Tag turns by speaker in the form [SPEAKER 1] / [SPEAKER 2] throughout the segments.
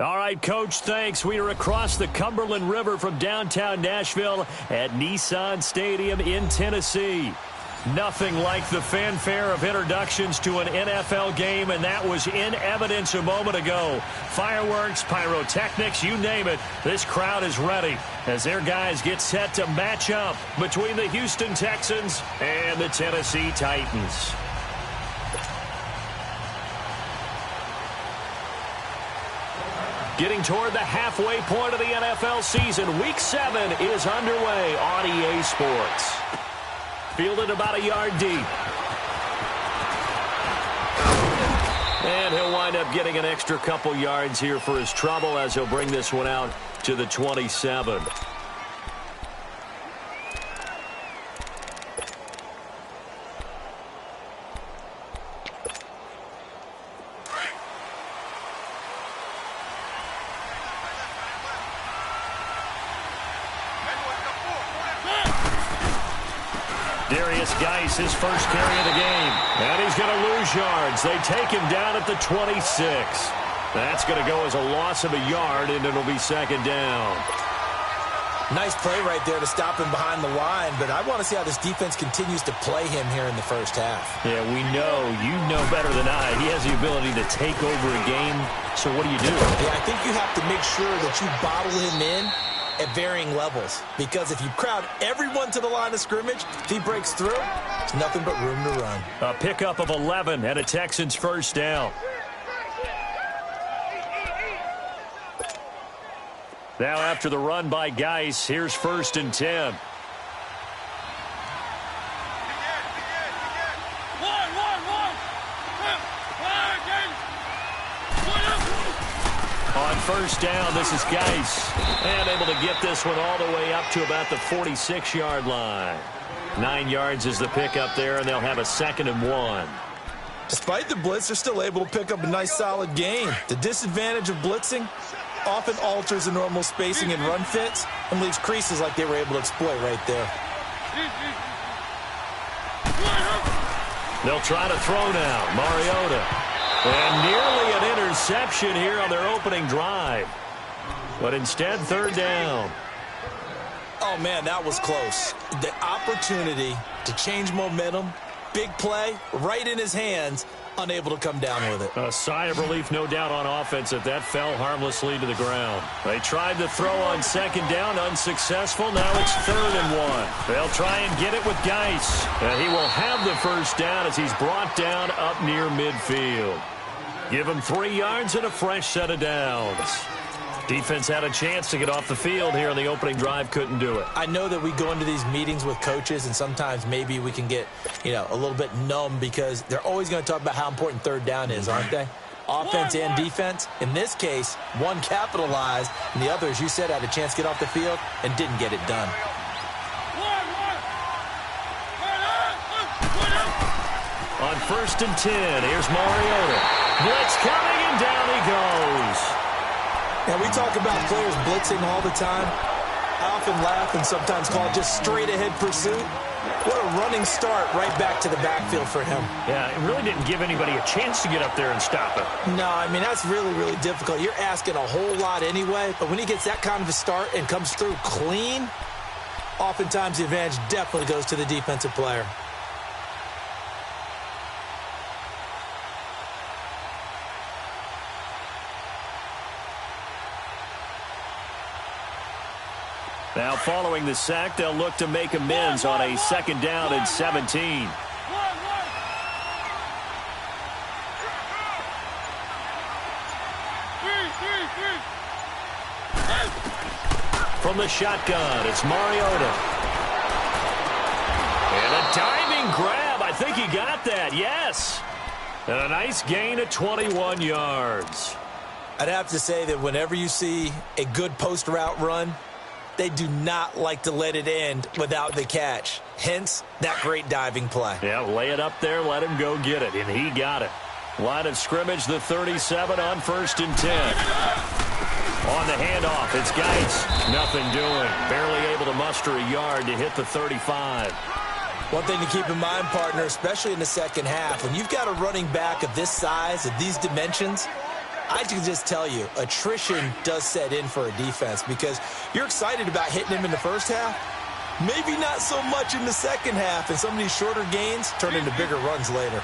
[SPEAKER 1] All right, Coach, thanks. We are across the Cumberland River from downtown Nashville at Nissan Stadium in Tennessee. Nothing like the fanfare of introductions to an NFL game, and that was in evidence a moment ago. Fireworks, pyrotechnics, you name it. This crowd is ready as their guys get set to match up between the Houston Texans and the Tennessee Titans. Getting toward the halfway point of the NFL season, Week 7 is underway on EA Sports. Fielded about a yard deep. And he'll wind up getting an extra couple yards here for his trouble as he'll bring this one out to the 27. Geis, his first carry of the game. And he's going to lose yards. They take him down at the 26. That's going to go as a loss of a yard, and it'll be second down.
[SPEAKER 2] Nice play right there to stop him behind the line, but I want to see how this defense continues to play him here in the first half.
[SPEAKER 1] Yeah, we know. You know better than I. He has the ability to take over a game. So what do you do?
[SPEAKER 2] Yeah, I think you have to make sure that you bottle him in at varying levels, because if you crowd everyone to the line of scrimmage, if he breaks through, there's nothing but room to run.
[SPEAKER 1] A pickup of 11 and a Texans first down. Now after the run by Geis, here's 1st and 10. On first down, this is Geis. And able to get this one all the way up to about the 46-yard line. 9 yards is the pickup there, and they'll have a 2nd and 1.
[SPEAKER 2] Despite the blitz, they're still able to pick up a nice, solid gain. The disadvantage of blitzing often alters the normal spacing and run fits and leaves creases like they were able to exploit right there.
[SPEAKER 1] They'll try to throw now. Mariota. And nearly an interception here on their opening drive. But instead, 3rd down.
[SPEAKER 2] Oh, man, that was close. The opportunity to change momentum, big play, right in his hands, unable to come down with it.
[SPEAKER 1] A sigh of relief, no doubt, on offense that fell harmlessly to the ground. They tried to throw on 2nd down, unsuccessful. Now it's 3rd and 1. They'll try and get it with Geis. And he will have the first down as he's brought down up near midfield. Give him 3 yards and a fresh set of downs. Defense had a chance to get off the field here on the opening drive, couldn't do it.
[SPEAKER 2] I know that we go into these meetings with coaches, and sometimes maybe we can get, a little bit numb because they're always going to talk about how important 3rd down is, aren't they? Offense and defense. In this case, one capitalized, and the other, as you said, had a chance to get off the field and didn't get it done.
[SPEAKER 1] On 1st and 10, here's Mariota. Blitz coming, and down he goes.
[SPEAKER 2] Now, we talk about players blitzing all the time. I often laugh and sometimes call it just straight-ahead pursuit. What a running start right back to the backfield for him.
[SPEAKER 1] Yeah, it really didn't give anybody a chance to get up there and stop it.
[SPEAKER 2] No, I mean, that's really, really difficult. You're asking a whole lot anyway, but when he gets that kind of a start and comes through clean, oftentimes the advantage definitely goes to the defensive player.
[SPEAKER 1] Now, following the sack, they'll look to make amends on a 2nd down and 17. From the shotgun, it's Mariota. And a diving grab. I think he got that, yes. And a nice gain of 21 yards.
[SPEAKER 2] I'd have to say that whenever you see a good post route run, they do not like to let it end without the catch. Hence, that great diving play.
[SPEAKER 1] Yeah, lay it up there, let him go get it, and he got it. Line of scrimmage, the 37 on 1st and 10. On the handoff, it's Geis. Nothing doing. Barely able to muster a yard to hit the 35.
[SPEAKER 2] One thing to keep in mind, partner, especially in the second half, when you've got a running back of this size, of these dimensions, I can just tell you, attrition does set in for a defense because you're excited about hitting him in the first half. Maybe not so much in the second half, and some of these shorter gains turn into bigger runs later.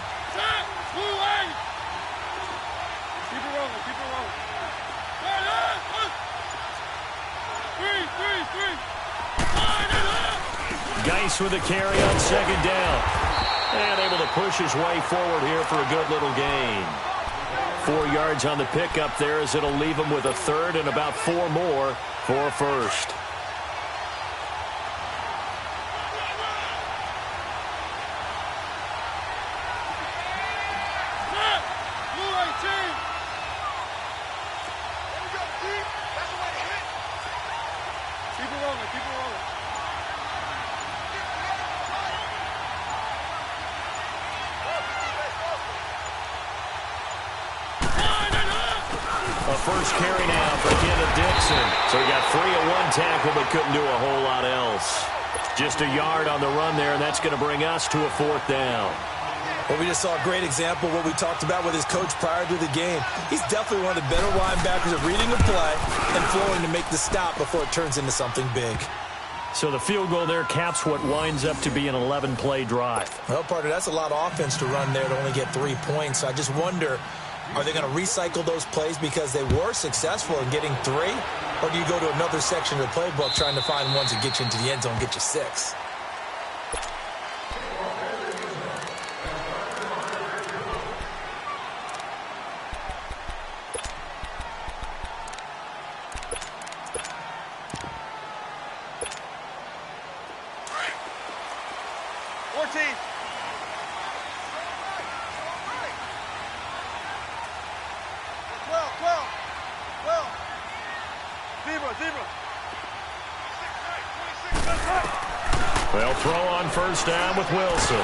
[SPEAKER 1] Geis with a carry on second down. And able to push his way forward here for a good little gain. 4 yards on the pickup there as it'll leave him with a third and about 4 more for a first. First carry now for Kenneth Dixon. So he got 3 at 1 tackle, but couldn't do a whole lot else. Just a yard on the run there, and that's going to bring us to a 4th down.
[SPEAKER 2] Well, we just saw a great example of what we talked about with his coach prior to the game. He's definitely one of the better linebackers at reading a play and flowing to make the stop before it turns into something big.
[SPEAKER 1] So the field goal there caps what winds up to be an 11-play drive.
[SPEAKER 2] Well, partner, that's a lot of offense to run there to only get 3 points. So I just wonder, are they going to recycle those plays because they were successful in getting 3? Or do you go to another section of the playbook trying to find ones that get you into the end zone and get you 6?
[SPEAKER 1] They'll throw on first down with Wilson.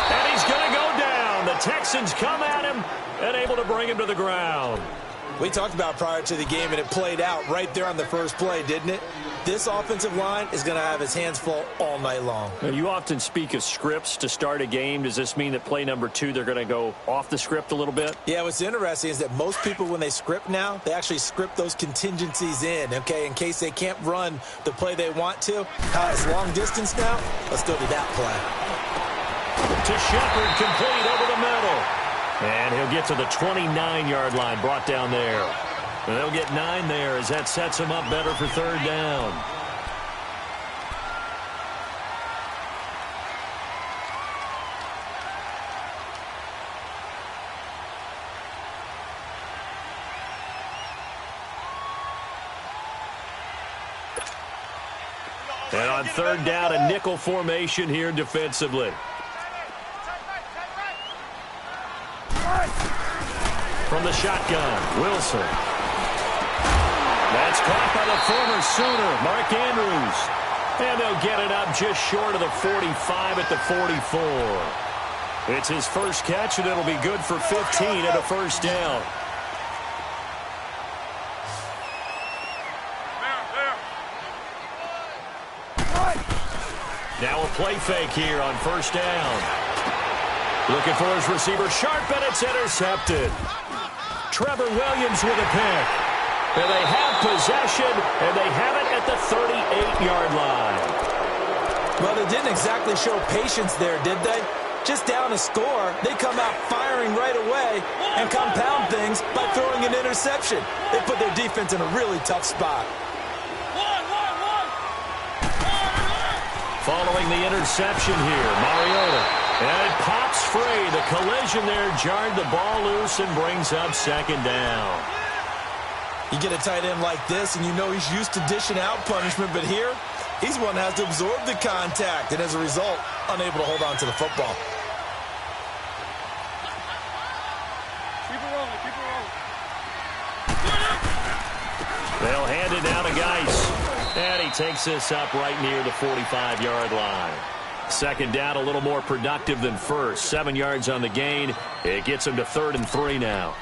[SPEAKER 1] And he's going to go down. The Texans come at him and able to bring him to the ground.
[SPEAKER 2] We talked about prior to the game, and it played out right there on the first play, didn't it? This offensive line is going to have his hands full all night long.
[SPEAKER 1] Now, you often speak of scripts to start a game. Does this mean that play number 2, they're going to go off the script a little bit?
[SPEAKER 2] Yeah, what's interesting is that most people, when they script now, they actually script those contingencies in, okay, in case they can't run the play they want to. It's long distance now. Let's go to that play.
[SPEAKER 1] To Shepard, complete over the middle. And he'll get to the 29-yard line, brought down there. And they'll get 9 there as that sets him up better for third down. And on third down, a nickel formation here defensively. From the shotgun, Wilson. That's caught by the former Sooner, Mark Andrews. And they'll get it up just short of the 45 at the 44. It's his first catch, and it'll be good for 15 and a first down. Now a play fake here on first down. Looking for his receiver, sharp, and it's intercepted. Trevor Williams with a pick. And they have possession, and they have it at the 38-yard line.
[SPEAKER 2] Well, they didn't exactly show patience there, did they? Just down a score, they come out firing right away and compound things by throwing an interception. They put their defense in a really tough spot.
[SPEAKER 1] Following the interception here, Mariota. And it pops free. The collision there jarred the ball loose and brings up second down.
[SPEAKER 2] You get a tight end like this, and you know he's used to dishing out punishment, but here, he's one that has to absorb the contact, and as a result, unable to hold on to the football.
[SPEAKER 3] Keep it rolling, keep it rolling.
[SPEAKER 1] They'll hand it down to Geis. And he takes this up right near the 45-yard line. Second down, a little more productive than first. 7 yards on the gain. It gets him to 3rd and 3 now.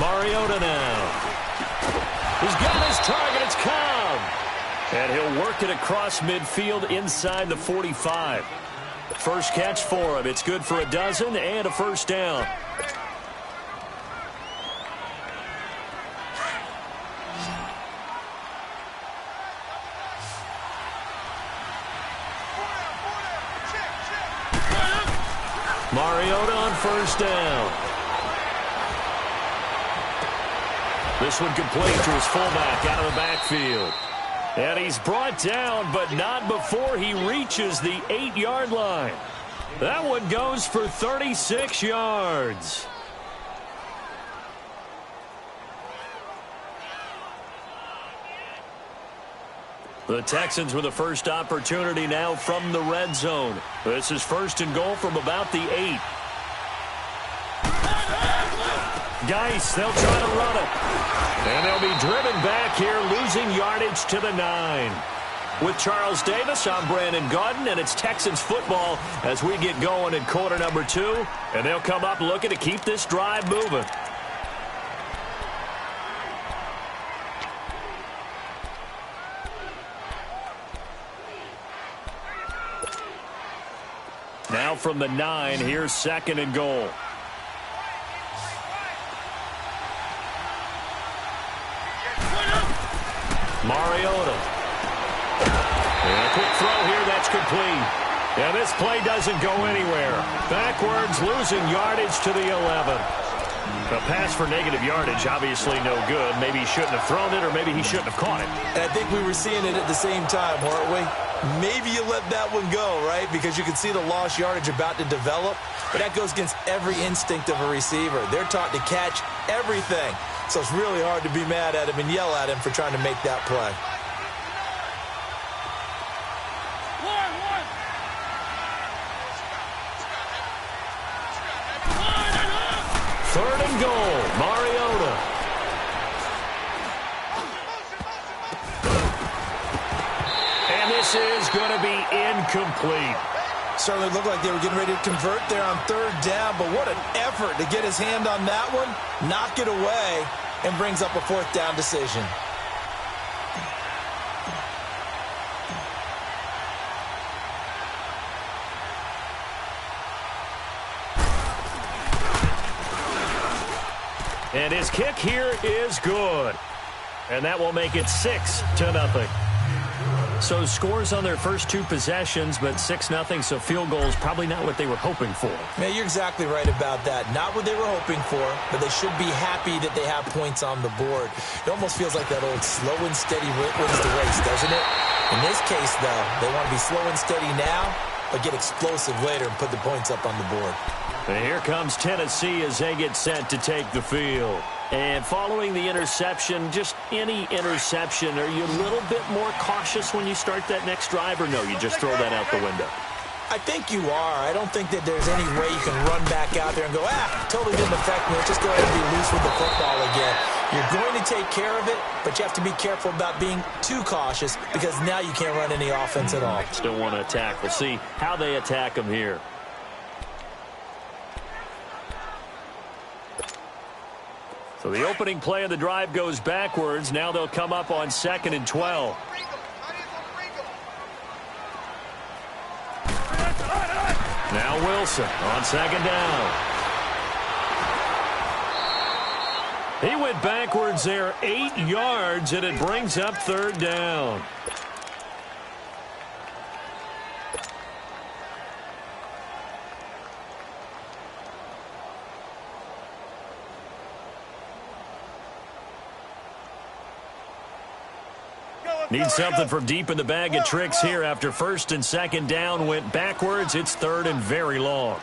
[SPEAKER 1] Mariota now. He's got his target. It's Cobb. And he'll work it across midfield inside the 45. First catch for him. It's good for a dozen and a first down. Mariota on first down. This one complete to his fullback out of the backfield. And he's brought down, but not before he reaches the 8-yard line. That one goes for 36 yards. The Texans with the first opportunity now from the red zone. This is first and goal from about the 8. Geis, they'll try to run it. And they'll be driven back here, losing yardage to the 9. With Charles Davis, I'm Brandon Gaudin, and it's Texans football as we get going in quarter number 2. And they'll come up looking to keep this drive moving. Now from the 9, here's second and goal. Mariota. And a quick throw here, that's complete. And this play doesn't go anywhere. Backwards, losing yardage to the 11. A pass for negative yardage, obviously no good. Maybe he shouldn't have thrown it, or maybe he shouldn't have caught it.
[SPEAKER 2] And I think we were seeing it at the same time, weren't we? Maybe you let that one go, right? Because you can see the lost yardage about to develop. But that goes against every instinct of a receiver. They're taught to catch everything. So it's really hard to be mad at him and yell at him for trying to make that play.
[SPEAKER 1] Third and goal, Mariota. And this is going to be incomplete.
[SPEAKER 2] Certainly looked like they were getting ready to convert there on third down, but what an effort to get his hand on that one, knock it away, and brings up a fourth down decision.
[SPEAKER 1] And his kick here is good. And that will make it 6-0. So scores on their first 2 possessions, but 6-0, so field goals probably not what they were hoping for.
[SPEAKER 2] Yeah, you're exactly right about that. Not what they were hoping for, but they should be happy that they have points on the board. It almost feels like that old slow and steady wins the race, doesn't it? In this case, though, they want to be slow and steady now, but get explosive later and put the points up on the board.
[SPEAKER 1] And here comes Tennessee as they get set to take the field. And following the interception, just any interception, are you a little bit more cautious when you start that next drive, or no, you just throw that out the window?
[SPEAKER 2] I think you are. I don't think that there's any way you can run back out there and go, totally didn't affect me. Let's just go ahead and be loose with the football again. You're going to take care of it, but you have to be careful about being too cautious because now you can't run any offense at all.
[SPEAKER 1] Still want to attack. We'll see how they attack them here. So the opening play of the drive goes backwards. Now they'll come up on 2nd and 12. Now Wilson on 2nd down. He went backwards there 8 yards, and it brings up 3rd down. Need something from deep in the bag of tricks here after 1st and 2nd down went backwards. It's 3rd and very long.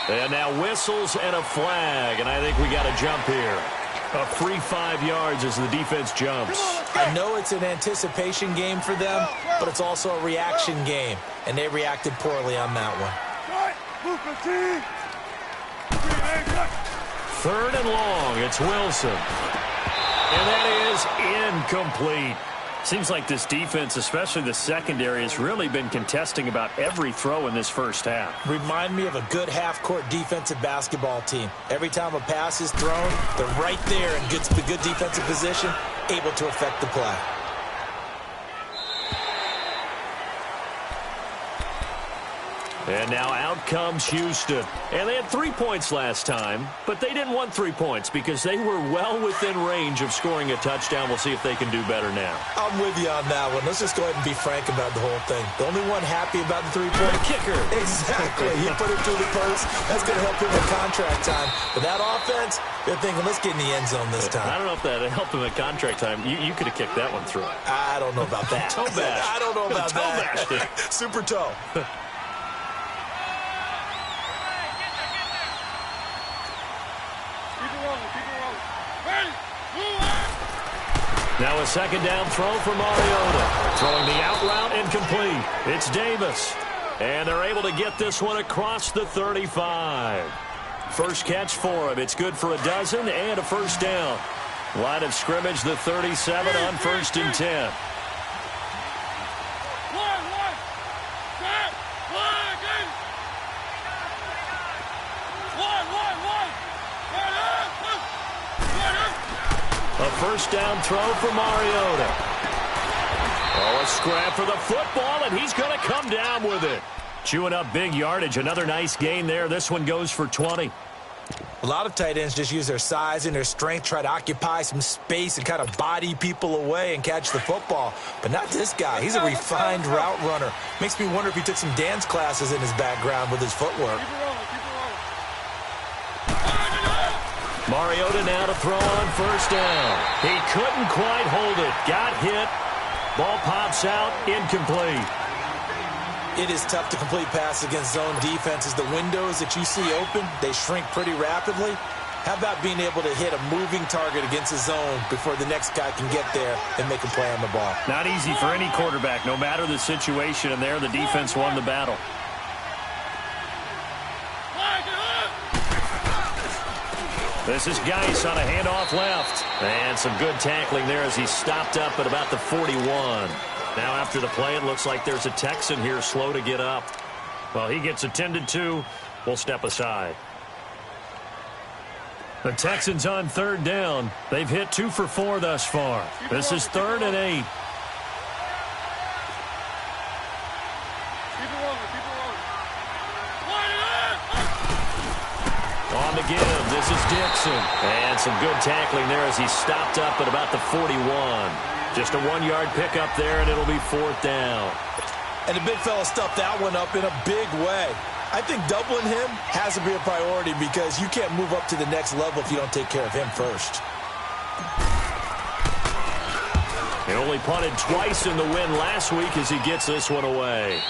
[SPEAKER 1] And now whistles and a flag, and I think we got a jump here. A free 5 yards as the defense jumps.
[SPEAKER 2] I know it's an anticipation game for them, but it's also a reaction game, and they reacted poorly on that one.
[SPEAKER 1] 3rd and long. It's Wilson. And that is incomplete. Seems like this defense, especially the secondary, has really been contesting about every throw in this first half.
[SPEAKER 2] Remind me of a good half-court defensive basketball team. Every time a pass is thrown, they're right there and gets the good defensive position, able to affect the play.
[SPEAKER 1] And now out comes Houston. And they had 3 points last time, but they didn't want 3 points because they were well within range of scoring a touchdown. We'll see if they can do better now.
[SPEAKER 2] I'm with you on that one. Let's just go ahead and be frank about the whole thing. The only one happy about the three-point
[SPEAKER 1] kicker.
[SPEAKER 2] Exactly. He put it through the post. That's going to help him in contract time. But that offense, they're thinking, let's get in the end zone this time.
[SPEAKER 1] I don't know if that helped him at contract time. You could have kicked that one through.
[SPEAKER 2] I don't know about that.
[SPEAKER 1] Toe bash.
[SPEAKER 2] I don't know about
[SPEAKER 1] toe
[SPEAKER 2] that.
[SPEAKER 1] Bashed.
[SPEAKER 2] Super toe.
[SPEAKER 1] Now a second down throw for Mariota. Throwing the out route incomplete. It's Davis. And they're able to get this one across the 35. First catch for him. It's good for a dozen and a first down. Line of scrimmage, the 37 on 1st and 10. A first down throw for Mariota. Oh, a scrap for the football, and he's going to come down with it. Chewing up big yardage. Another nice gain there. This one goes for 20.
[SPEAKER 2] A lot of tight ends just use their size and their strength, try to occupy some space and kind of body people away and catch the football. But not this guy. He's a refined route runner. Makes me wonder if he took some dance classes in his background with his footwork.
[SPEAKER 1] Mariota now to throw on first down. He couldn't quite hold it. Got hit. Ball pops out. Incomplete.
[SPEAKER 2] It is tough to complete passes against zone defenses. The windows that you see open, they shrink pretty rapidly. How about being able to hit a moving target against a zone before the next guy can get there and make a play on the ball?
[SPEAKER 1] Not easy for any quarterback, no matter the situation. And there, the defense won the battle. This is Geis on a handoff left. And some good tackling there as he stopped up at about the 41. Now after the play, it looks like there's a Texan here slow to get up. Well, he gets attended to. We'll step aside. The Texans on third down. They've hit 2 for 4 thus far. This is 3rd and 8. On the give, this is Dixon. And some good tackling there as he stopped up at about the 41. Just a 1-yard pickup there, and it'll be 4th down.
[SPEAKER 2] And the big fella stuffed that one up in a big way. I think doubling him has to be a priority because you can't move up to the next level if you don't take care of him first.
[SPEAKER 1] He only punted twice in the win last week as he gets this one away.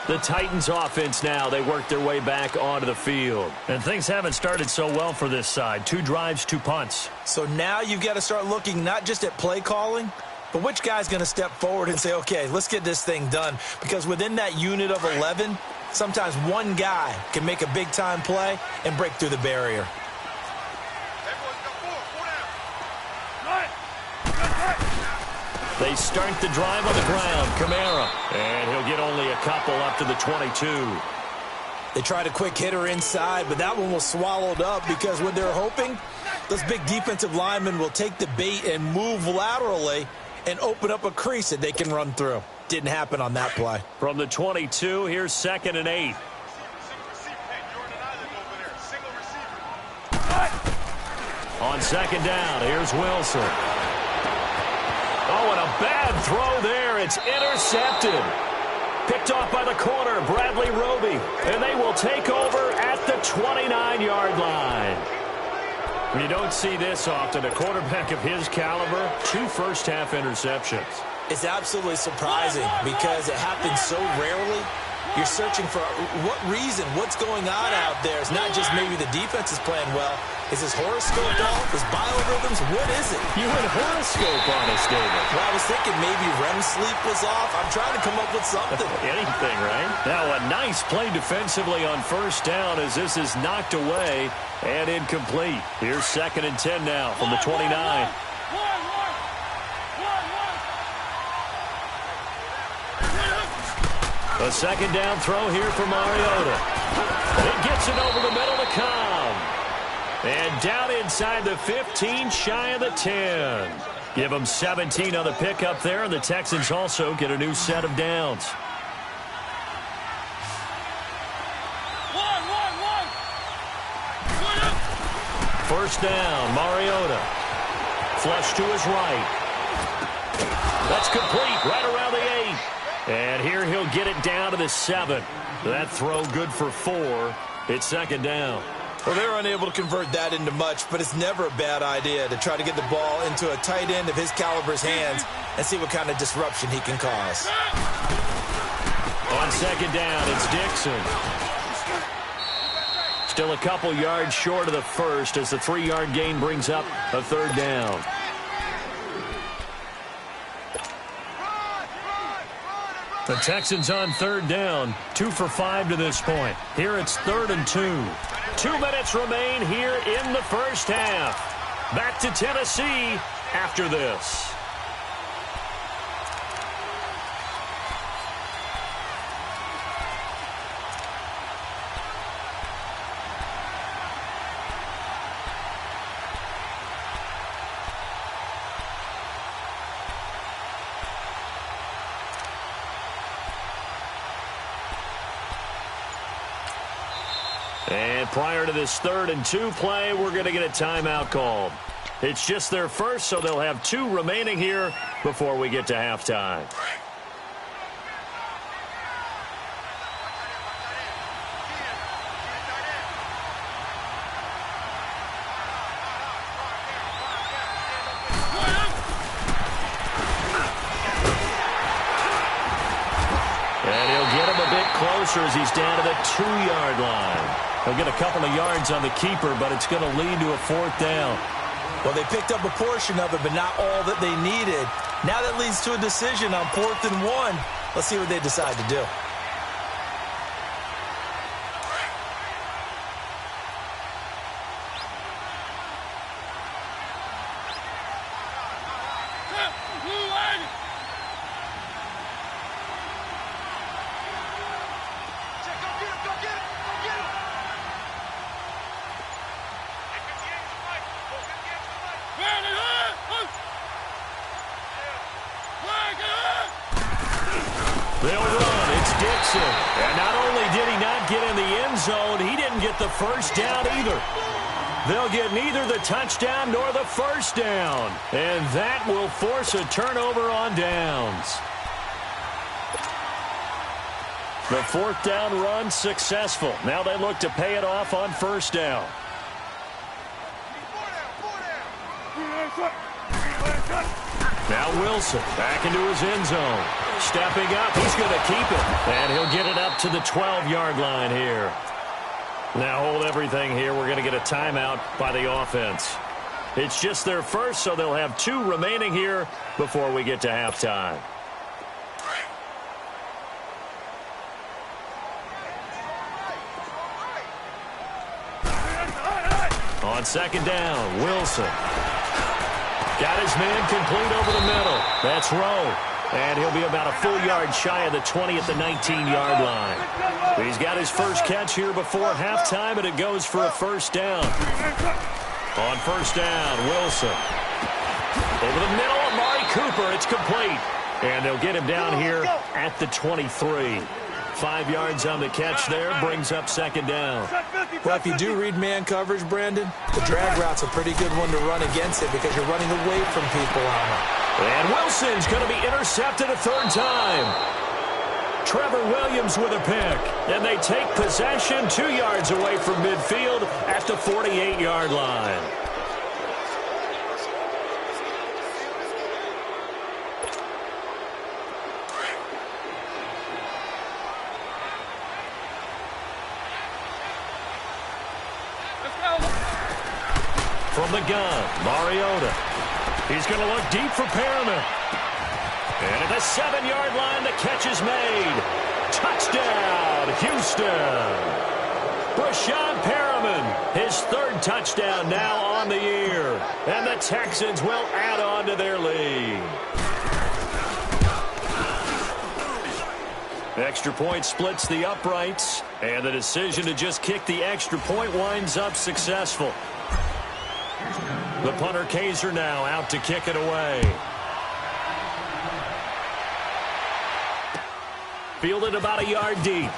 [SPEAKER 1] The Titans offense now, they work their way back onto the field. And things haven't started so well for this side. 2 drives, 2 punts.
[SPEAKER 2] So now you've got to start looking not just at play calling, but which guy's going to step forward and say, okay, let's get this thing done. Because within that unit of 11, sometimes one guy can make a big-time play and break through the barrier.
[SPEAKER 1] They start the drive on the ground. Kamara. And he'll get only a couple up to the 22.
[SPEAKER 2] They tried a quick hitter inside, but that one was swallowed up because what they're hoping, those big defensive linemen will take the bait and move laterally and open up a crease that they can run through. Didn't happen on that play.
[SPEAKER 1] From the 22, here's 2nd and 8. On 2nd down, here's Wilson. Oh, and a bad throw there. It's intercepted. Picked off by the corner, Bradley Roby. And they will take over at the 29-yard line. You don't see this often. A quarterback of his caliber, 2 first-half interceptions.
[SPEAKER 2] It's absolutely surprising because it happens so rarely. you're searching for what reason, what's going on out there. It's not just maybe the defense is playing well. Is his horoscope off? His biorhythms? What is it?
[SPEAKER 1] You went horoscope on us, David.
[SPEAKER 2] Well, I was thinking maybe REM sleep was off. I'm trying to come up with something.
[SPEAKER 1] Anything, right? Now, a nice play defensively on first down as this is knocked away and incomplete. Here's 2nd and 10 now from the 29. A 2nd down throw here for Mariota. It gets it over the middle to Cobb. And down inside the 15, shy of the 10. Give them 17 on the pickup there, and the Texans also get a new set of downs. First down, Mariota. Flush to his right. That's complete right around the 8. And here he'll get it down to the 7. That throw good for 4. It's 2nd down.
[SPEAKER 2] Well, they're unable to convert that into much, but it's never a bad idea to try to get the ball into a tight end of his caliber's hands and see what kind of disruption he can cause.
[SPEAKER 1] On 2nd down, it's Dixon. Still a couple yards short of the first as the 3-yard gain brings up a 3rd down. The Texans on 3rd down, 2 for 5 to this point. Here it's 3rd and 2. 2 minutes remain here in the first half. Back to Tennessee after this. And prior to this 3rd and 2 play, we're going to get a timeout called. It's just their first, so they'll have 2 remaining here before we get to halftime. And he'll get him a bit closer as he's down to the 2-yard line. He'll get a couple of yards on the keeper, but it's going to lead to a 4th down.
[SPEAKER 2] Well, they picked up a portion of it, but not all that they needed. Now that leads to a decision on 4th and 1. Let's see what they decide to do.
[SPEAKER 1] They'll run. It's Dixon. And not only did he not get in the end zone, he didn't get the first down either. They'll get neither the touchdown nor the first down. And that will force a turnover on downs. The 4th down run successful. Now they look to pay it off on first down. Now Wilson back into his end zone. Stepping up, he's going to keep it. And he'll get it up to the 12-yard line here. Now hold everything here. We're going to get a timeout by the offense. It's just their first, so they'll have 2 remaining here before we get to halftime. On 2nd down, Wilson. Got his man complete over the middle. That's Rowe. And he'll be about a full yard shy of the 20 at the 19-yard line. He's got his first catch here before halftime, and it goes for a first down. On first down, Wilson. Over the middle, Amari Cooper. It's complete. And they'll get him down here at the 23. 5 yards on the catch there, brings up 2nd down.
[SPEAKER 2] Well, if you do read man coverage, Brandon, the drag route's a pretty good one to run against it because you're running away from people on it.
[SPEAKER 1] And Wilson's going to be intercepted a 3rd time. Trevor Williams with a pick. And they take possession 2 yards away from midfield at the 48-yard line. From the gun, Mariota. He's going to look deep for Perriman. And at the 7-yard line, the catch is made. Touchdown, Houston. Brashad Perriman, his 3rd touchdown now on the year. And the Texans will add on to their lead. Extra point splits the uprights, and the decision to just kick the extra point winds up successful. The punter Kaiser now out to kick it away. Fielded about a yard deep.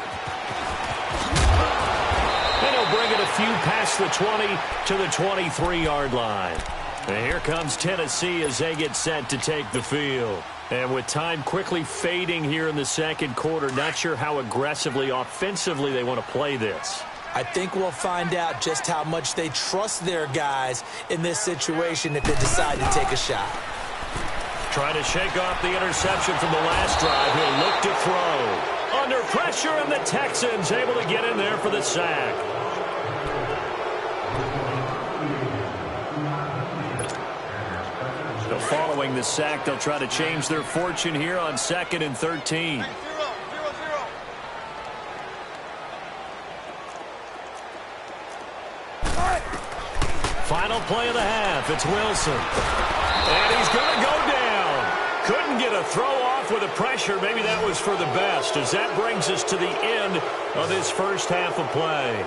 [SPEAKER 1] And he'll bring it a few past the 20 to the 23-yard line. And here comes Tennessee as they get set to take the field. And with time quickly fading here in the second quarter, not sure how aggressively, offensively they want to play this.
[SPEAKER 2] I think we'll find out just how much they trust their guys in this situation if they decide to take a shot.
[SPEAKER 1] Trying to shake off the interception from the last drive. He'll look to throw. Under pressure, and the Texans able to get in there for the sack. So following the sack, they'll try to change their fortune here on 2nd and 13. Final play of the half. It's Wilson. And he's going to go down. Couldn't get a throw off with the pressure. Maybe that was for the best, as that brings us to the end of this first half of play.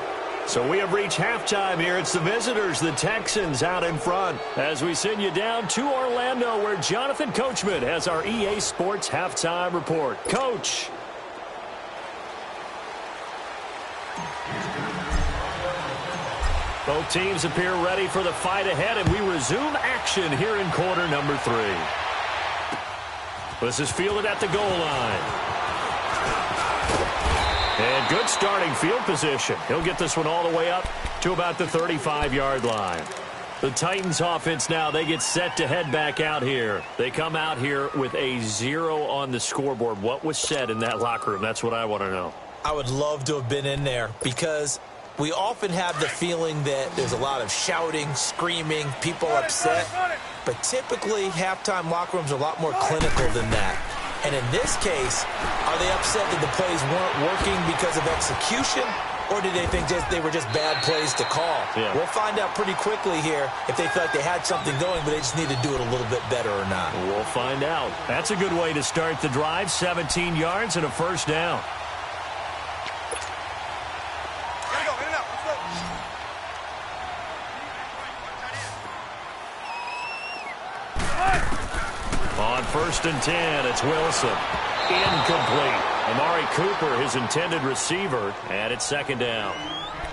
[SPEAKER 1] So we have reached halftime here. It's the visitors, the Texans, out in front, as we send you down to Orlando, where Jonathan Coachman has our EA Sports halftime report. Coach. Both teams appear ready for the fight ahead, and we resume action here in quarter number 3. This is fielded at the goal line. And good starting field position. He'll get this one all the way up to about the 35-yard line. The Titans offense now, they get set to head back out here. They come out here with a 0 on the scoreboard. What was said in that locker room? That's what I want to know.
[SPEAKER 2] I would love to have been in there, because we often have the feeling that there's a lot of shouting, screaming, people upset. But typically, halftime locker rooms are a lot more clinical than that. And in this case, are they upset that the plays weren't working because of execution? Or do they think they were just bad plays to call?
[SPEAKER 1] Yeah.
[SPEAKER 2] We'll find out pretty quickly here if they feel like they had something going, but they just need to do it a little bit better or not.
[SPEAKER 1] We'll find out. That's a good way to start the drive. 17 yards and a first down. On 1st and 10, it's Wilson. Incomplete. Amari Cooper, his intended receiver, and it's 2nd down.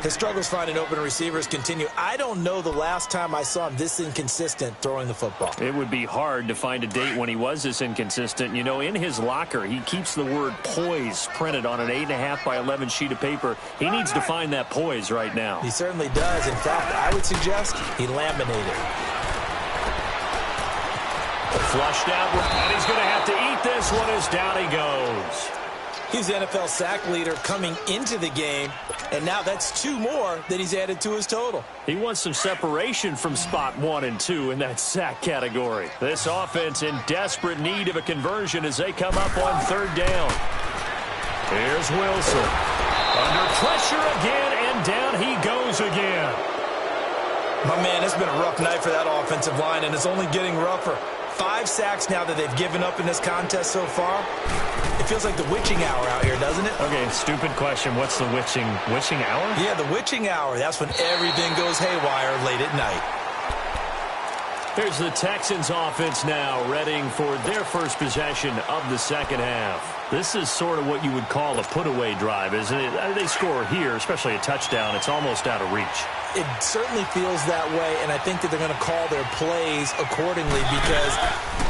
[SPEAKER 2] His struggles finding open receivers continue. I don't know the last time I saw him this inconsistent throwing the football.
[SPEAKER 1] It would be hard to find a date when he was this inconsistent. You know, in his locker, he keeps the word poise printed on an 8.5 by 11 sheet of paper. He needs to find that poise right now.
[SPEAKER 2] He certainly does. In fact, I would suggest he laminated.
[SPEAKER 1] Flushed out, and he's going to have to eat this one as down he goes.
[SPEAKER 2] He's the NFL sack leader coming into the game, and now that's 2 more that he's added to his total.
[SPEAKER 1] He wants some separation from spot 1 and 2 in that sack category. This offense in desperate need of a conversion as they come up on 3rd down. Here's Wilson. Under pressure again, and down he goes again.
[SPEAKER 2] My man, it's been a rough night for that offensive line, and it's only getting rougher. 5 sacks now that they've given up in this contest so far. It feels like the witching hour out here, doesn't it?
[SPEAKER 1] Okay, stupid question. What's the witching hour?
[SPEAKER 2] Yeah, the witching hour. That's when everything goes haywire late at night.
[SPEAKER 1] Here's the Texans offense now, readying for their first possession of the second half. This is sort of what you would call a put-away drive, isn't it? They score here, especially a touchdown. It's almost out of reach.
[SPEAKER 2] It certainly feels that way, and I think that they're going to call their plays accordingly, because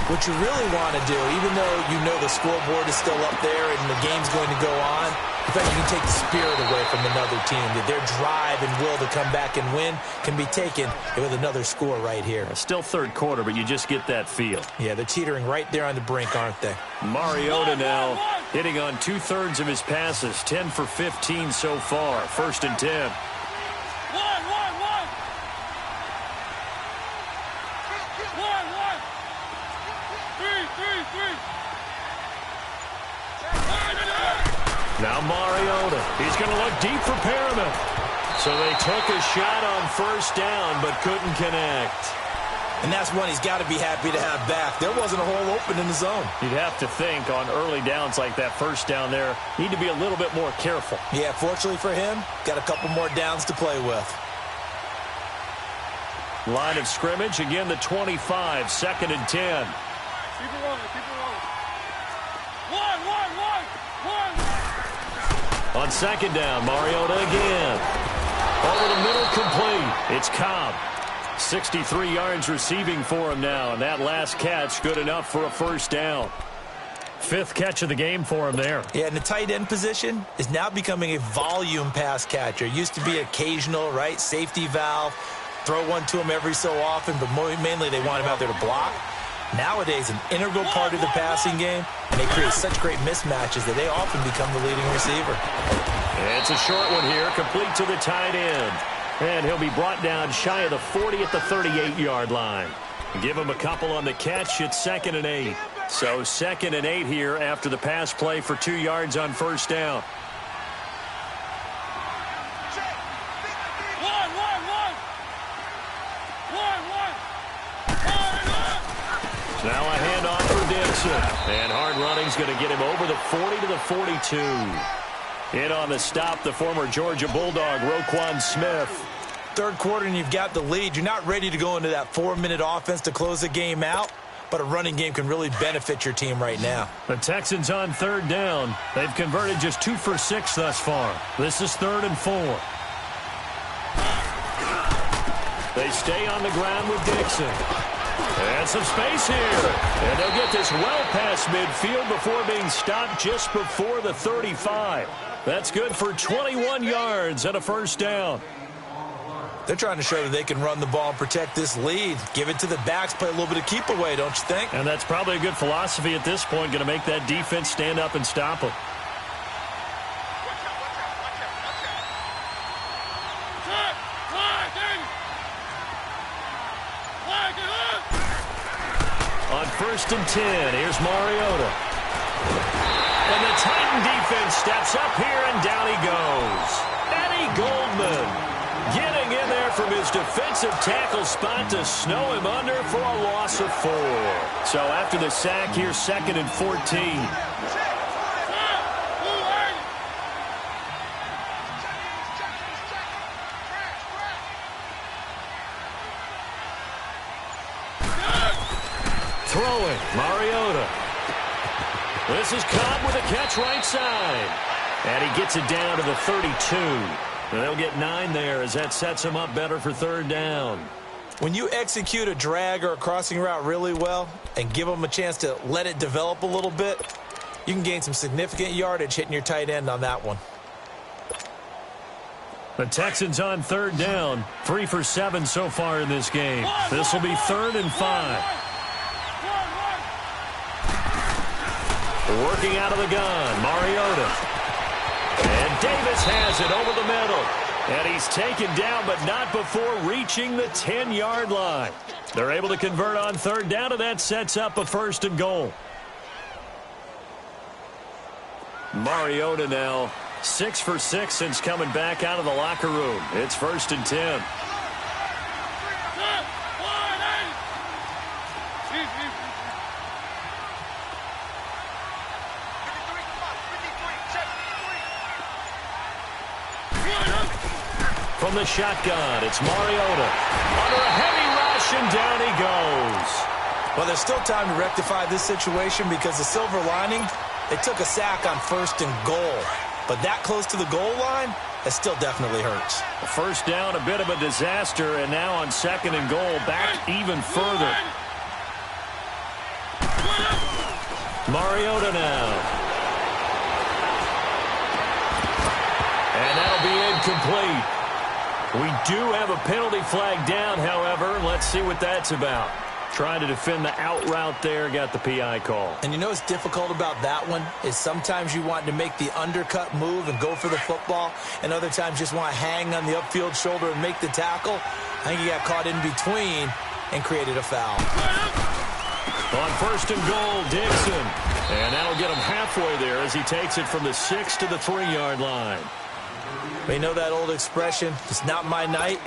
[SPEAKER 2] what you really want to do, even though you know the scoreboard is still up there and the game's going to go on, in fact, you can take the spirit away from another team. That their drive and will to come back and win can be taken with another score right here.
[SPEAKER 1] Still 3rd quarter, but you just get that feel.
[SPEAKER 2] Yeah, they're teetering right there on the brink, aren't they?
[SPEAKER 1] Mariota now hitting on 2/3 of his passes, 10 for 15 so far. 1st and 10. Now Mariota. He's going to look deep for Perriman. So they took a shot on first down, but couldn't connect.
[SPEAKER 2] And that's one he's got to be happy to have back. There wasn't a hole open in the zone.
[SPEAKER 1] You'd have to think on early downs like that first down there, need to be a little bit more careful.
[SPEAKER 2] Yeah, fortunately for him, got a couple more downs to play with.
[SPEAKER 1] Line of scrimmage, again the 25, 2nd and 10.
[SPEAKER 3] Keep it rolling, keep it rolling. One.
[SPEAKER 1] On 2nd down, Mariota again. Over the middle, complete. It's Cobb. 63 yards receiving for him now, and that last catch good enough for a first down. 5th catch of the game for him there.
[SPEAKER 2] Yeah, and the tight end position is now becoming a volume pass catcher. It used to be occasional, right? Safety valve. Throw one to him every so often, but mainly they want him out there to block. Nowadays, an integral part of the passing game, and they create such great mismatches that they often become the leading receiver.
[SPEAKER 1] It's a short one here, complete to the tight end. And he'll be brought down shy of the 40 at the 38-yard line. Give him a couple on the catch. It's 2nd and 8. So 2nd and 8 here after the pass play for 2 yards on first down. Now a handoff for Dixon. And hard running's going to get him over the 40 to the 42. In on the stop, the former Georgia Bulldog, Roquan Smith.
[SPEAKER 2] Third quarter and you've got the lead. You're not ready to go into that 4-minute offense to close the game out, but a running game can really benefit your team right now.
[SPEAKER 1] The Texans on 3rd down. They've converted just 2 for 6 thus far. This is 3rd and 4. They stay on the ground with Dixon. And some space here. And they'll get this well past midfield before being stopped just before the 35. That's good for 21 yards and a first down.
[SPEAKER 2] They're trying to show that they can run the ball and protect this lead. Give it to the backs, play a little bit of keep away, don't you think?
[SPEAKER 1] And that's probably a good philosophy at this point, going to make that defense stand up and stop them. On 1st and 10, here's Mariota. And the Titan defense steps up here, and down he goes. Eddie Goldman getting in there from his defensive tackle spot to snow him under for a loss of 4. So after the sack, here's 2nd and 14. Throwing, Mariota. This is Cobb with a catch right side. And he gets it down to the 32. And they'll get 9 there as that sets him up better for 3rd down.
[SPEAKER 2] When you execute a drag or a crossing route really well and give them a chance to let it develop a little bit, you can gain some significant yardage hitting your tight end on that one.
[SPEAKER 1] The Texans on 3rd down. 3 for 7 so far in this game. This will be 3rd and 5. Working out of the gun, Mariota. And Davis has it over the middle. And he's taken down, but not before reaching the 10-yard line. They're able to convert on 3rd down, and that sets up a 1st and goal. Mariota now 6 for 6 since coming back out of the locker room. It's 1st and 10. From the shotgun, it's Mariota. Under a heavy rush, and down he goes.
[SPEAKER 2] Well, there's still time to rectify this situation because the silver lining, they took a sack on 1st and goal. But that close to the goal line, it still definitely hurts.
[SPEAKER 1] A first down, a bit of a disaster, and now on 2nd and goal, back even further. Mariota now. And that'll be incomplete. We do have a penalty flag down, however. Let's see what that's about. Trying to defend the out route there, got the PI call.
[SPEAKER 2] And you know what's difficult about that one is sometimes you want to make the undercut move and go for the football, and other times just want to hang on the upfield shoulder and make the tackle. I think he got caught in between and created a foul.
[SPEAKER 1] On first and goal, Dixon. And that'll get him halfway there as he takes it from the 6 to the 3-yard line.
[SPEAKER 2] You know that old expression, it's not my night?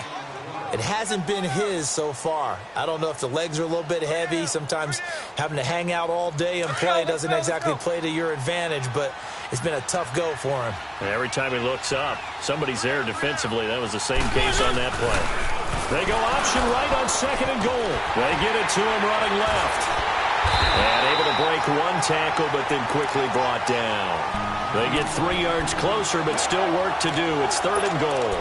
[SPEAKER 2] It hasn't been his so far. I don't know if the legs are a little bit heavy. Sometimes having to hang out all day and play doesn't exactly play to your advantage, but it's been a tough go for him.
[SPEAKER 1] And every time he looks up, somebody's there defensively. That was the same case on that play. They go option right on second and goal. They get it to him running left. And able to break one tackle, but then quickly brought down. They get 3 yards closer, but still work to do. It's third and goal.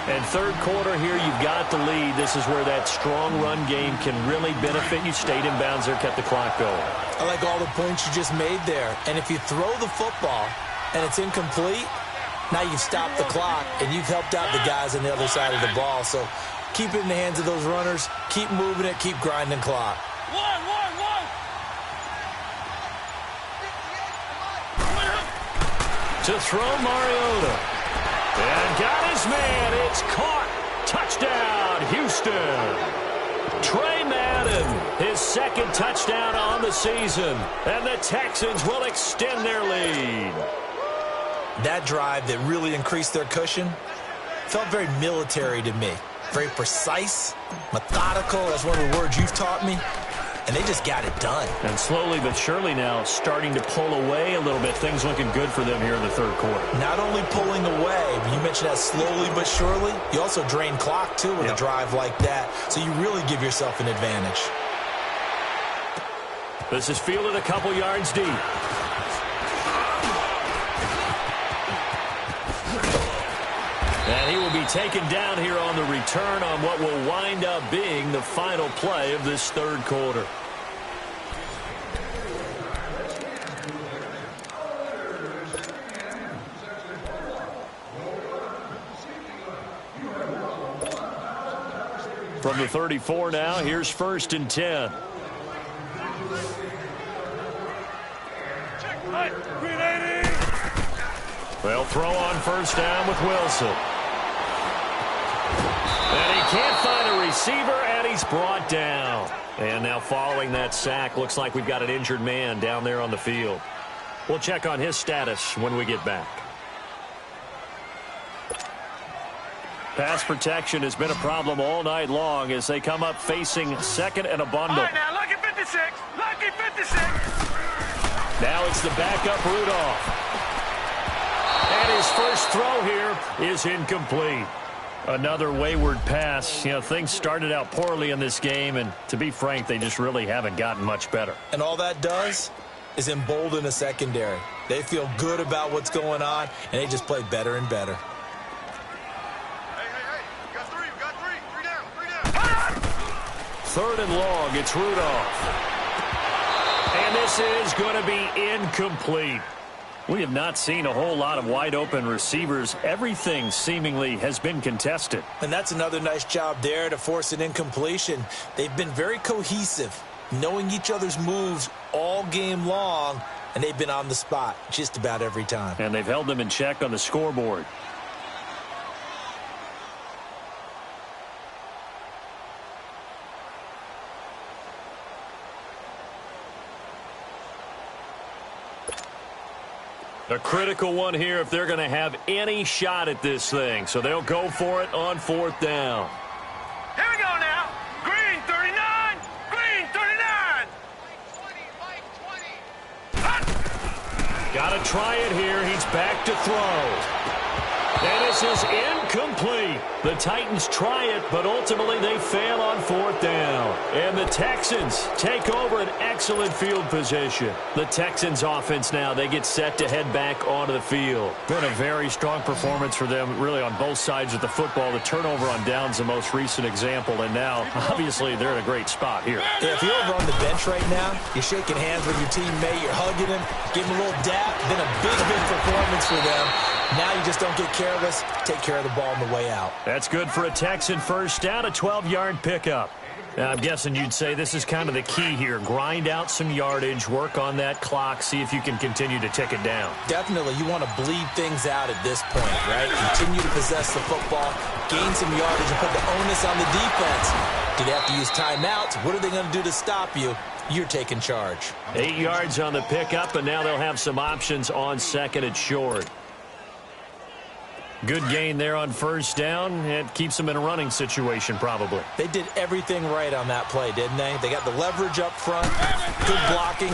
[SPEAKER 1] And third quarter here, you've got the lead. This is where that strong run game can really benefit you. Stayed in bounds there, kept the clock going.
[SPEAKER 2] I like all the points you just made there. And if you throw the football and it's incomplete, now you've stopped the clock and you've helped out the guys on the other side of the ball. So keep it in the hands of those runners. Keep moving it. Keep grinding clock.
[SPEAKER 1] To throw Mariota. And got his man. It's caught. Touchdown, Houston. Trey Madden, his second touchdown on the season. And the Texans will extend their lead.
[SPEAKER 2] That drive that really increased their cushion felt very military to me. Very precise, methodical. That's one of the words you've taught me. And they just got it done.
[SPEAKER 1] And slowly but surely now starting to pull away a little bit. Things looking good for them here in the third quarter.
[SPEAKER 2] Not only pulling away, but you mentioned that slowly but surely. You also drain clock, too, with a drive like that. So you really give yourself an advantage.
[SPEAKER 1] This is fielded a couple yards deep. And he will be taken down here on the return on what will wind up being the final play of this third quarter. From the 34 now, here's first and 10. They'll throw on first down with Wilson. And he can't find a receiver, and he's brought down. And now following that sack, looks like we've got an injured man down there on the field. We'll check on his status when we get back. Pass protection has been a problem all night long as they come up facing second and a bundle.
[SPEAKER 3] All right, now, lucky 56. Lucky 56.
[SPEAKER 1] Now it's the backup Rudolph. And his first throw here is incomplete. Another wayward pass. You know, things started out poorly in this game, and to be frank, they just really haven't gotten much better.
[SPEAKER 2] And all that does is embolden a secondary. They feel good about what's going on, and they just play better and better.
[SPEAKER 3] Hey. You got three. Three down.
[SPEAKER 1] Third and long, it's Rudolph. And this is going to be incomplete. We have not seen a whole lot of wide-open receivers. Everything seemingly has been contested.
[SPEAKER 2] And that's another nice job there to force an incompletion. They've been very cohesive, knowing each other's moves all game long, and they've been on the spot just about every time.
[SPEAKER 1] And they've held them in check on the scoreboard. A critical one here if they're going to have any shot at this thing. So they'll go for it on fourth down.
[SPEAKER 3] Here we go now. Green 39. Green 39.
[SPEAKER 1] Got to try it here. He's back to throw. And this is incomplete. The Titans try it, but ultimately they fail on fourth down. And the Texans take over an excellent field position. The Texans offense now, they get set to head back onto the field. Been a very strong performance for them, really on both sides of the football. The turnover on downs the most recent example, and now, obviously, they're in a great spot here.
[SPEAKER 2] Yeah, if you're over on the bench right now, you're shaking hands with your teammate, you're hugging him, giving him a little dap. Been a big performance for them. Now you just don't get careless. Take care of the ball on the way out.
[SPEAKER 1] That's good for a Texan first down, a 12-yard pickup. Now, I'm guessing you'd say this is kind of the key here. Grind out some yardage, work on that clock, see if you can continue to tick it down.
[SPEAKER 2] Definitely. You want to bleed things out at this point, right? Continue to possess the football, gain some yardage, and put the onus on the defense. Do they have to use timeouts? What are they going to do to stop you? you're taking charge.
[SPEAKER 1] 8 yards on the pickup, and now they'll have some options on second and short. Good gain there on first down. It keeps them in a running situation, probably.
[SPEAKER 2] They did everything right on that play, didn't they? They got the leverage up front, good blocking,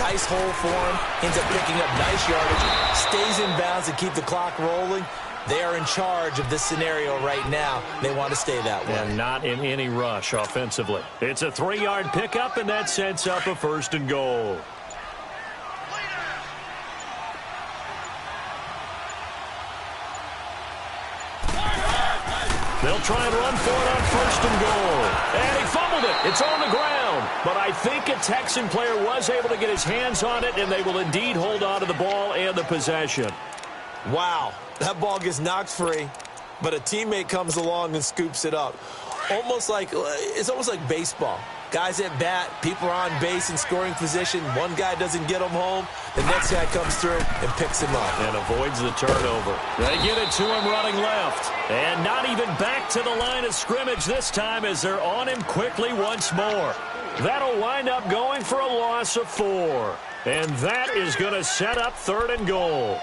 [SPEAKER 2] nice hole for him, ends up picking up nice yardage, stays in bounds to keep the clock rolling. They are in charge of this scenario right now. They want to stay that way.
[SPEAKER 1] And not in any rush offensively. It's a 3-yard pickup, and that sets up a first and goal. They'll try and run for it on first and goal. And he fumbled it. It's on the ground. But I think a Texan player was able to get his hands on it, and they will indeed hold on to the ball and the possession.
[SPEAKER 2] Wow, that ball gets knocked free, but a teammate comes along and scoops it up. It's almost like baseball. Guys at bat, people are on base in scoring position. One guy doesn't get him home. The next guy comes through and picks him up.
[SPEAKER 1] And avoids the turnover. They get it to him running left. And not even back to the line of scrimmage this time as they're on him quickly once more. That'll wind up going for a loss of 4. And that is going to set up third and goal.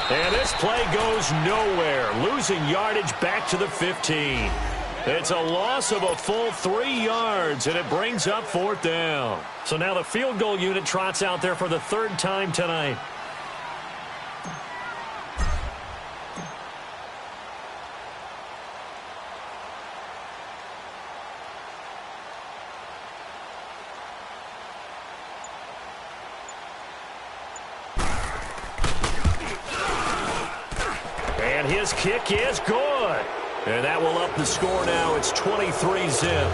[SPEAKER 1] And this play goes nowhere, losing yardage back to the 15. It's a loss of a full 3 yards, and it brings up fourth down. So now the field goal unit trots out there for the 3rd time tonight. His kick is good. And that will up the score now. It's 23-zip.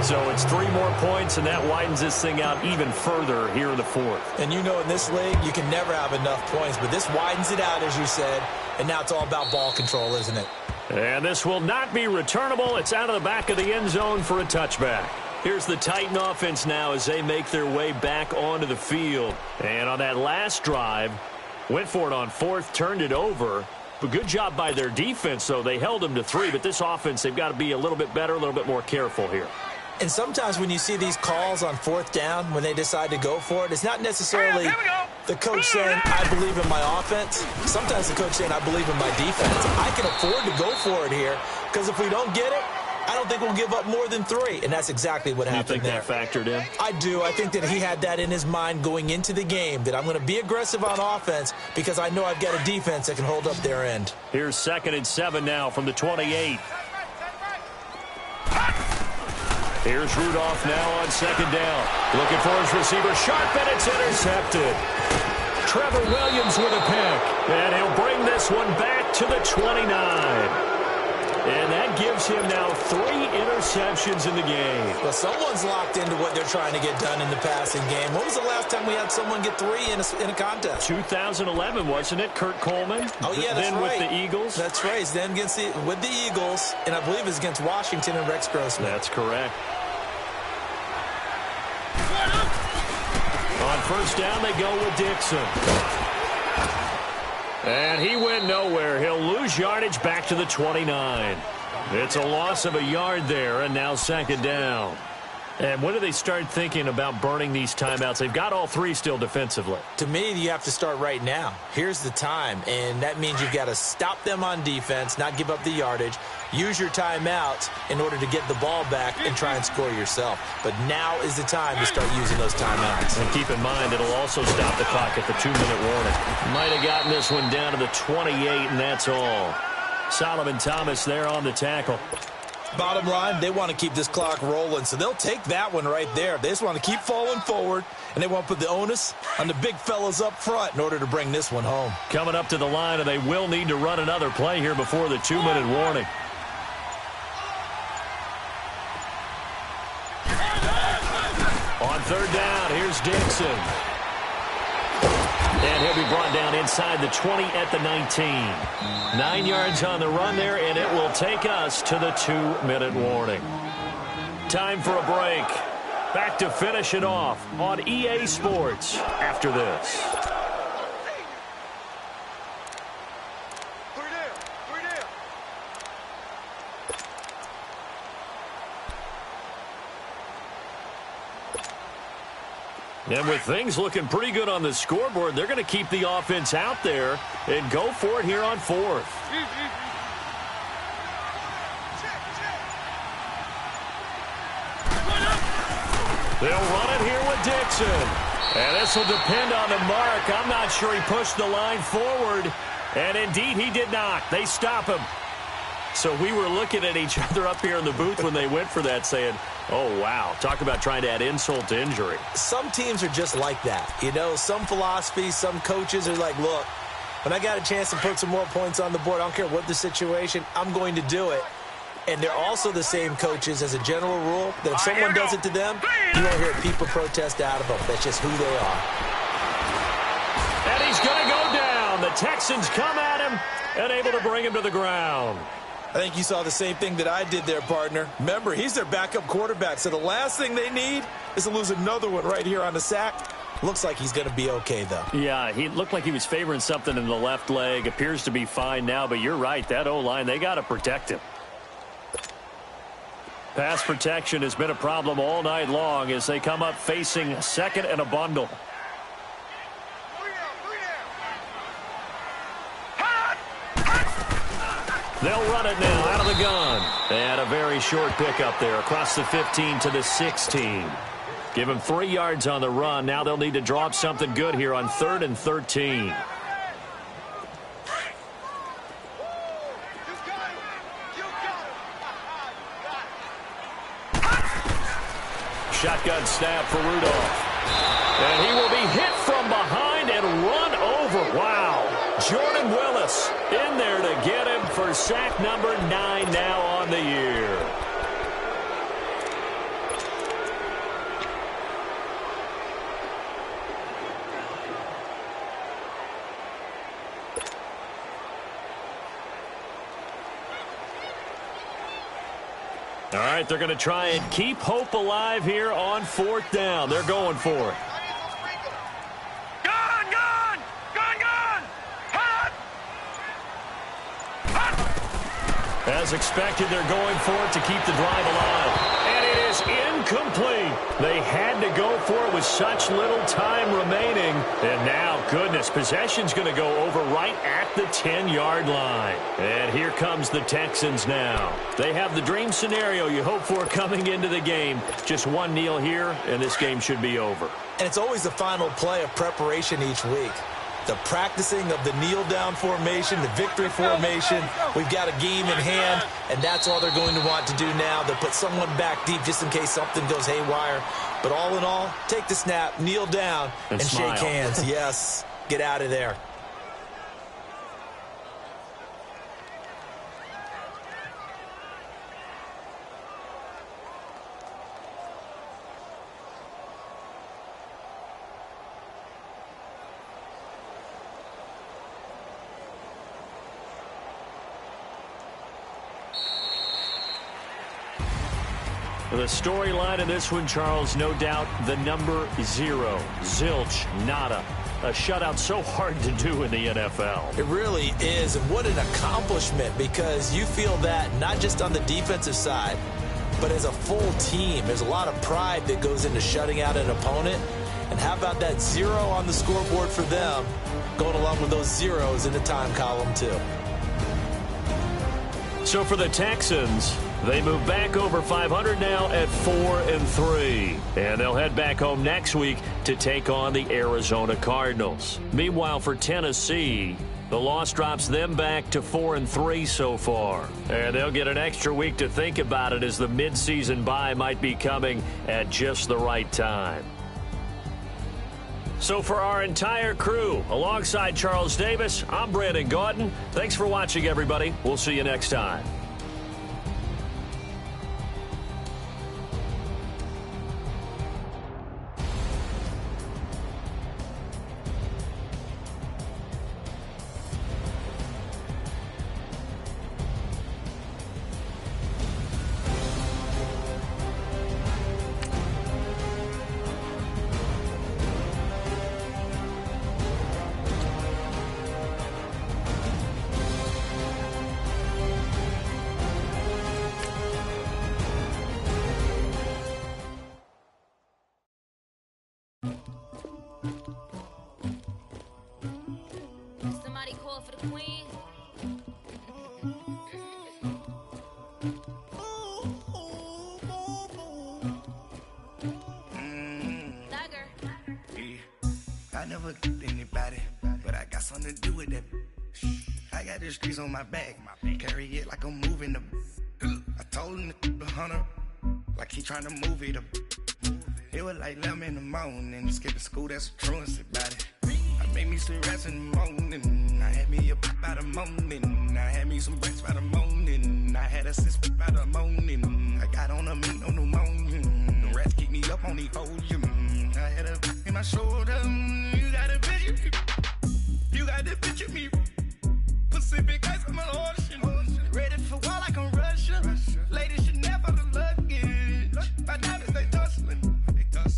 [SPEAKER 1] So it's 3 more points, and that widens this thing out even further here in the 4th.
[SPEAKER 2] And you know in this league, you can never have enough points, but this widens it out, as you said, and now it's all about ball control, isn't it?
[SPEAKER 1] And this will not be returnable. It's out of the back of the end zone for a touchback. Here's the Titan offense now as they make their way back onto the field. And on that last drive, went for it on 4th, turned it over. But good job by their defense, though. They held them to 3, but this offense, they've got to be a little bit better, a little bit more careful here.
[SPEAKER 2] And sometimes when you see these calls on 4th down, when they decide to go for it, it's not necessarily the coach saying, I believe in my offense. Sometimes the coach saying, I believe in my defense. I can afford to go for it here, because if we don't get it, I don't think we'll give up more than 3, and that's exactly what happened there.
[SPEAKER 1] You think that factored in?
[SPEAKER 2] I do. I think that he had that in his mind going into the game, that I'm going to be aggressive on offense because I know I've got a defense that can hold up their end.
[SPEAKER 1] Here's 2nd and 7 now from the 28. Here's Rudolph now on 2nd down. Looking for his receiver, sharp, and it's intercepted. Trevor Williams with a pick, and he'll bring this one back to the 29. And that gives him now 3 interceptions in the game.
[SPEAKER 2] Well, someone's locked into what they're trying to get done in the passing game. When was the last time we had someone get 3 in a contest?
[SPEAKER 1] 2011, wasn't it? Kurt Coleman?
[SPEAKER 2] Oh, yeah, that's
[SPEAKER 1] then
[SPEAKER 2] right.
[SPEAKER 1] With the Eagles?
[SPEAKER 2] That's right. Then with the Eagles, and I believe it's against Washington and Rex Grossman.
[SPEAKER 1] That's correct. On 1st down, they go with Dixon. And he went nowhere. He'll lose yardage back to the 29. It's a loss of a yard there, and now 2nd down. And when do they start thinking about burning these timeouts? They've got all 3 still defensively.
[SPEAKER 2] To me, you have to start right now. Here's the time, and that means you've got to stop them on defense, not give up the yardage, use your timeouts in order to get the ball back and try and score yourself. But now is the time to start using those timeouts.
[SPEAKER 1] And keep in mind, it'll also stop the clock at the 2-minute warning. Might have gotten this one down to the 28, and that's all. Solomon Thomas there on the tackle.
[SPEAKER 2] Bottom line, they want to keep this clock rolling, so they'll take that one right there. They just want to keep falling forward, and they want to put the onus on the big fellas up front in order to bring this one home.
[SPEAKER 1] Coming up to the line, and they will need to run another play here before the 2-minute warning. On 3rd down, here's Dixon. And he'll be brought down inside the 20 at the 19. 9 yards on the run there, and it will take us to the 2-minute warning. Time for a break. Back to finish it off on EA Sports after this. And with things looking pretty good on the scoreboard, they're going to keep the offense out there and go for it here on 4th. They'll run it here with Dixon. And this will depend on the mark. I'm not sure he pushed the line forward. And indeed, he did not. They stop him. So we were looking at each other up here in the booth when they went for that saying, oh, wow, talk about trying to add insult to injury.
[SPEAKER 2] Some teams are just like that. You know, some philosophies, some coaches are like, look, when I got a chance to put some more points on the board, I don't care what the situation, I'm going to do it. And they're also the same coaches as a general rule that if someone does it to them, you won't hear people protest out of them. That's just who they are.
[SPEAKER 1] And he's going to go down. The Texans come at him and able to bring him to the ground.
[SPEAKER 2] I think you saw the same thing that I did there, partner. Remember, he's their backup quarterback, so the last thing they need is to lose another one right here on the sack. Looks like he's going to be okay, though.
[SPEAKER 1] Yeah, he looked like he was favoring something in the left leg. Appears to be fine now, but you're right. That O-line, they got to protect him. Pass protection has been a problem all night long as they come up facing second and a bundle. They'll run it now out of the gun. And a very short pickup there across the 15 to the 16. Give him 3 yards on the run. Now they'll need to draw up something good here on 3rd and 13. Shotgun snap for Rudolph. And he will be hit from behind and run over. Wow. Jordan Willis in there to get him for sack number 9 now on the year. All right, they're going to try and keep hope alive here on 4th down. They're going for it. As expected, they're going for it to keep the drive alive. And it is incomplete. They had to go for it with such little time remaining. And now, goodness, possession's going to go over right at the 10-yard line. And here comes the Texans now. They have the dream scenario you hope for coming into the game. Just one kneel here, and this game should be over.
[SPEAKER 2] And it's always the final play of preparation each week. The practicing of the kneel-down formation, the victory formation. We've got a game in hand, and that's all they're going to want to do now. They'll put someone back deep just in case something goes haywire. But all in all, take the snap, kneel down, and shake hands. Yes, get out of there.
[SPEAKER 1] The storyline in this one, Charles, no doubt the number 0. Zilch, nada. A shutout so hard to do in the NFL.
[SPEAKER 2] It really is, and what an accomplishment, because you feel that not just on the defensive side, but as a full team. There's a lot of pride that goes into shutting out an opponent. And how about that 0 on the scoreboard for them, going along with those zeros in the time column, too.
[SPEAKER 1] So for the Texans, they move back over 500 now at 4-3. And they'll head back home next week to take on the Arizona Cardinals. Meanwhile, for Tennessee, the loss drops them back to 4-3 so far. And they'll get an extra week to think about it as the midseason bye might be coming at just the right time. So for our entire crew, alongside Charles Davis, I'm Brandon Gaudin. Thanks for watching, everybody. We'll see you next time.
[SPEAKER 4] queen.
[SPEAKER 5] I never get anybody, but I got something to do with that. I got the streets on my back, carry it like I'm moving the. I told him to 100, like he trying to move it up. It was like 11 in the morning, skipping school, that's a truancy about it. I made me some rest in the morning, I had me up by the morning. I had me some breaks by the morning, I had a six by the morning. I got on a meat on the morning, the rats keep me up on the volume. I had a in my shoulder, you got a picture, you got the picture me. Pacific ice on my ocean, ready for war like I'm Russia. Ladies should never the luggage, my diamonds they tussling.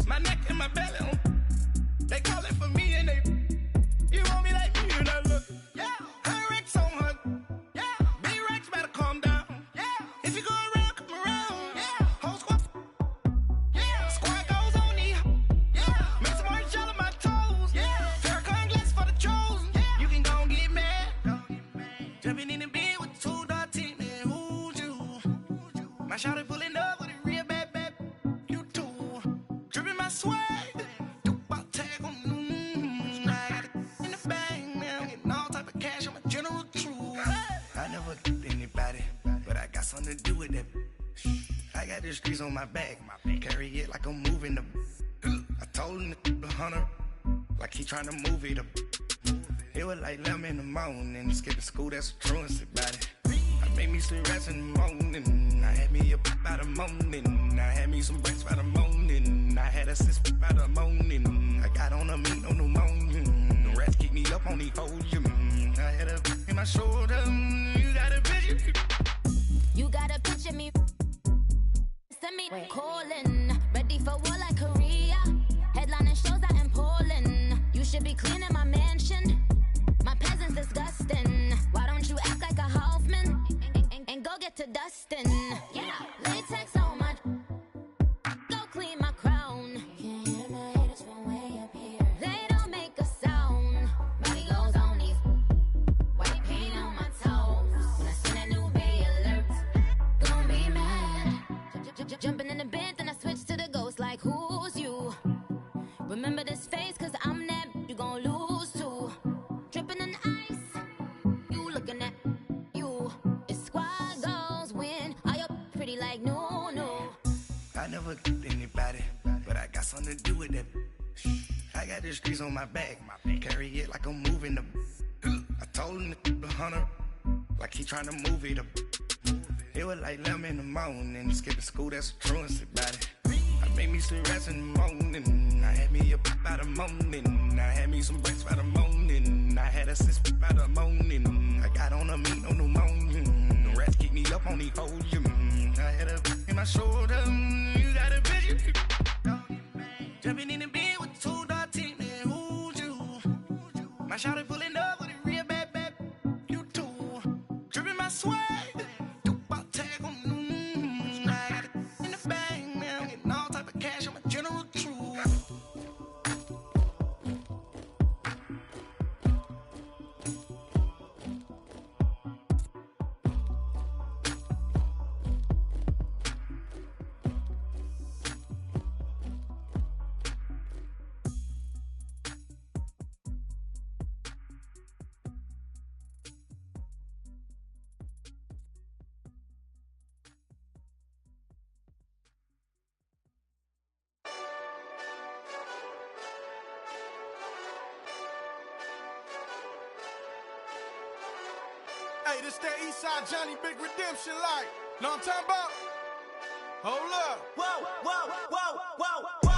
[SPEAKER 5] My neck and my belly, they calling for me and they, you want me like me and I look, yeah. Her Rex on her, yeah. B-Rex better calm down, yeah. If you go around, come around, yeah. Whole squad, yeah. Squad goes on me, yeah. Make some orange gel on my toes, yeah. Farrakhan glass for the chosen, yeah. You can go and get mad, jumping in the bed with 2 dark teeth, man, who's you? My shawty pulling up with a real bad, you too. Dripping my swag, do about tag on, I got it in the bag, man, I'm getting all type of cash, I'm a general true. I never get anybody, but I got something to do with that. I got the streets on my back, carry it like I'm moving the. I told him to 100, like he trying to move it up. It was like 11 in the morning, skipping school, that's a truancy about it. I made me some rest in the morning, I had me up by the morning. I had me some breaks by the morning, I had a six by the morning. I got on a meat on the morning, the rats keep me up on the volume. I had a in my shoulder, you got a picture.
[SPEAKER 4] You got a picture me. Send me calling, ready for war like Korea. Headlining shows out in Poland. You should be cleaning my mansion. My peasants disgusting. Why don't you act like a Hoffman and go get to dustin'? Yeah, latex on my. Go clean my crown. Can't hear my haters from way up here. They don't make a sound. Body goes on these. White paint on my toes. When I send a new bay alert, gon' be mad. Jumping in the bed, then I switch to the ghost like who's you? Remember this face, cause I'm that you gon' lose too. Dripping in ice, you looking at you. It's squad goals win. Are you pretty like no, no?
[SPEAKER 5] I never get anybody, but I got something to do with that. I got the streets on my back, carry it like I'm moving the. I told him to 100, like he trying to move it up. It was like 11 in the morning, skipping school, that's a truancy about it. I made me some rest in the morning, I had me up by the morning. I had me some breaks by the morning, I had a six by the morning. I got on a meat on the morning, the rats keep me up on the volume. I had a in my shoulder, you got a picture. Jumping in the bed with 2 dark teeth, man, who's you? My shawty pulling up with a real bad, you too. Dripping my swag, do about tag on, I got it in the bag, man, I'm getting all type of cash, I'm a general true.
[SPEAKER 6] Hey, this that Eastside Johnny Big Redemption like. Know what I'm talking about? Hold up.
[SPEAKER 7] Whoa, whoa, whoa, whoa, whoa.